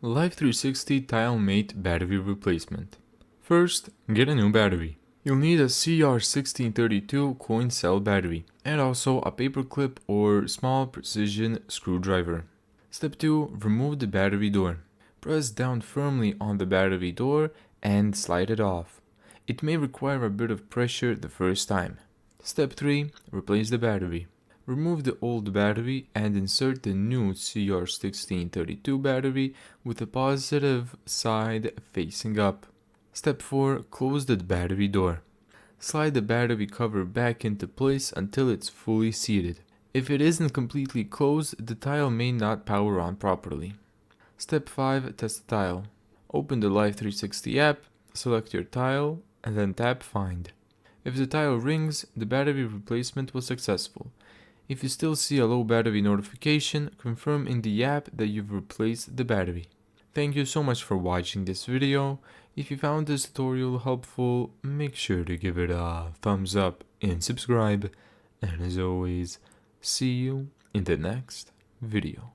Life360 Tile Mate Battery Replacement. First, get a new battery. You'll need a CR1632 coin cell battery and also a paperclip or small precision screwdriver. Step 2. Remove the battery door. Press down firmly on the battery door and slide it off. It may require a bit of pressure the first time. Step 3. Replace the battery. Remove the old battery and insert the new CR1632 battery with the positive side facing up. Step 4. Close the battery door. Slide the battery cover back into place until it's fully seated. If it isn't completely closed, the tile may not power on properly. Step 5. Test the tile. Open the Life360 app, select your tile, and then tap Find. If the tile rings, the battery replacement was successful. If you still see a low battery notification, confirm in the app that you've replaced the battery. Thank you so much for watching this video. If you found this tutorial helpful, make sure to give it a thumbs up and subscribe. And as always, see you in the next video.